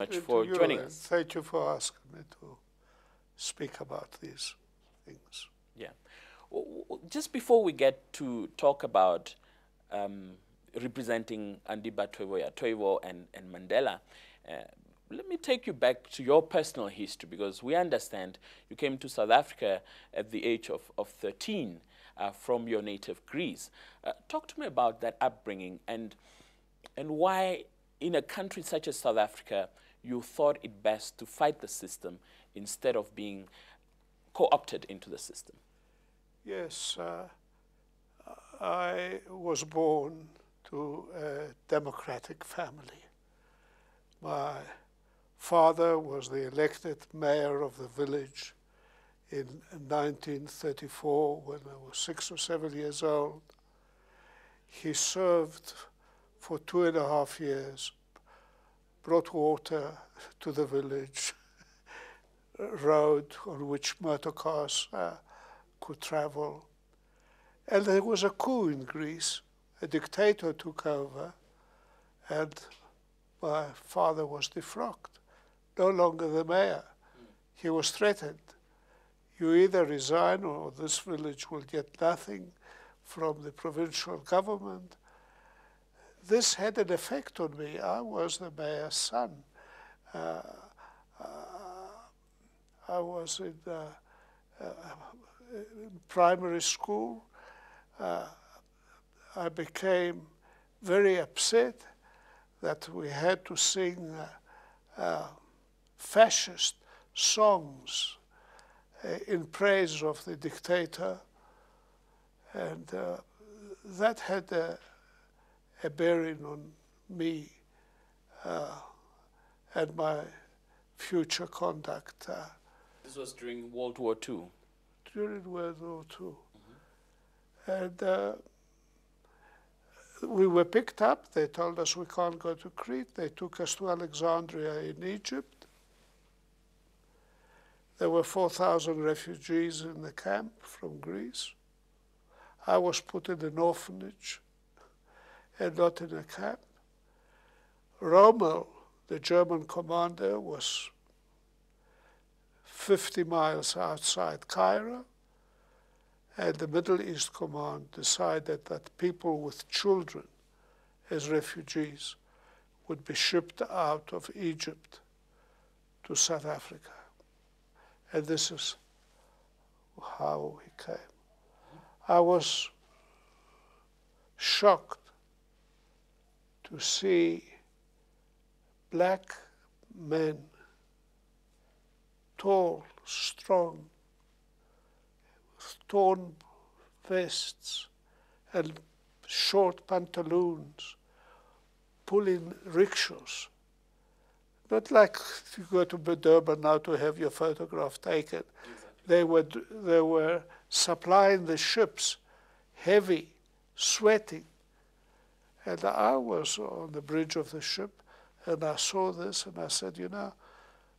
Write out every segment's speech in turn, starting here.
Much for joining us. Thank you for asking me to speak about these things. Yeah. Just before we get to talk about representing Andiba Toivo and Mandela, let me take you back to your personal history, because we understand you came to South Africa at the age of 13 from your native Greece. Talk to me about that upbringing and why in a country such as South Africa you thought it best to fight the system instead of being co-opted into the system. Yes, I was born to a democratic family. My father was the elected mayor of the village in 1934 when I was 6 or 7 years old. He served for 2.5 years, brought water to the village, road on which motor cars could travel. And there was a coup in Greece. A dictator took over, and my father was defrocked, no longer the mayor. He was threatened. You either resign or this village will get nothing from the provincial government. This had an effect on me. I was the mayor's son. I was in primary school. I became very upset that we had to sing fascist songs in praise of the dictator, and that had a bearing on me and my future conduct. This was during World War II? During World War II. And we were picked up. They told us we can't go to Crete. They took us to Alexandria in Egypt. There were 4,000 refugees in the camp from Greece. I was put in an orphanage and not in a camp. Rommel, the German commander, was 50 miles outside Cairo, and the Middle East Command decided that people with children as refugees would be shipped out of Egypt to South Africa. And this is how we came. I was shocked to see black men, tall, strong, with torn vests and short pantaloons, pulling rickshaws. Not like you go to Durban now to have your photograph taken. Exactly. They were supplying the ships, heavy, sweating. And I was on the bridge of the ship, and I saw this, and I said, you know,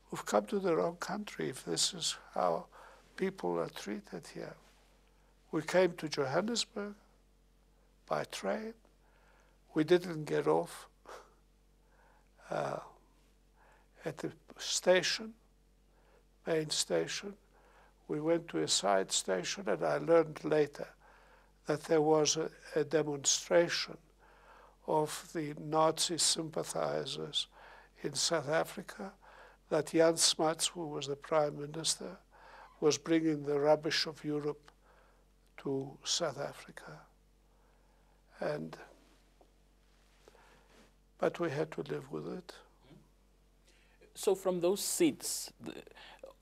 we've come to the wrong country if this is how people are treated here. We came to Johannesburg by train. We didn't get off at the station, main station. We went to a side station, and I learned later that there was a demonstration of the Nazi sympathizers in South Africa, that Jan Smuts, who was the prime minister, was bringing the rubbish of Europe to South Africa. But we had to live with it. So from those seeds,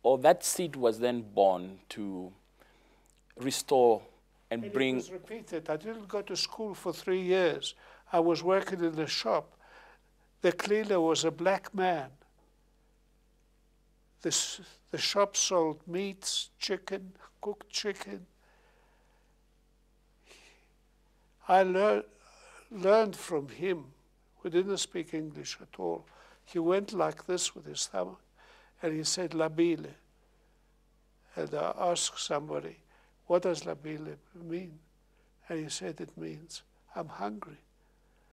or that seed was then born to restore and bring... It was repeated. I didn't go to school for 3 years. I was working in the shop. The cleaner was a black man. The shop sold meats, chicken, cooked chicken. I learned from him. We didn't speak English at all. He went like this with his thumb, and he said, labile. And I asked somebody, what does labile mean? And he said, it means, I'm hungry.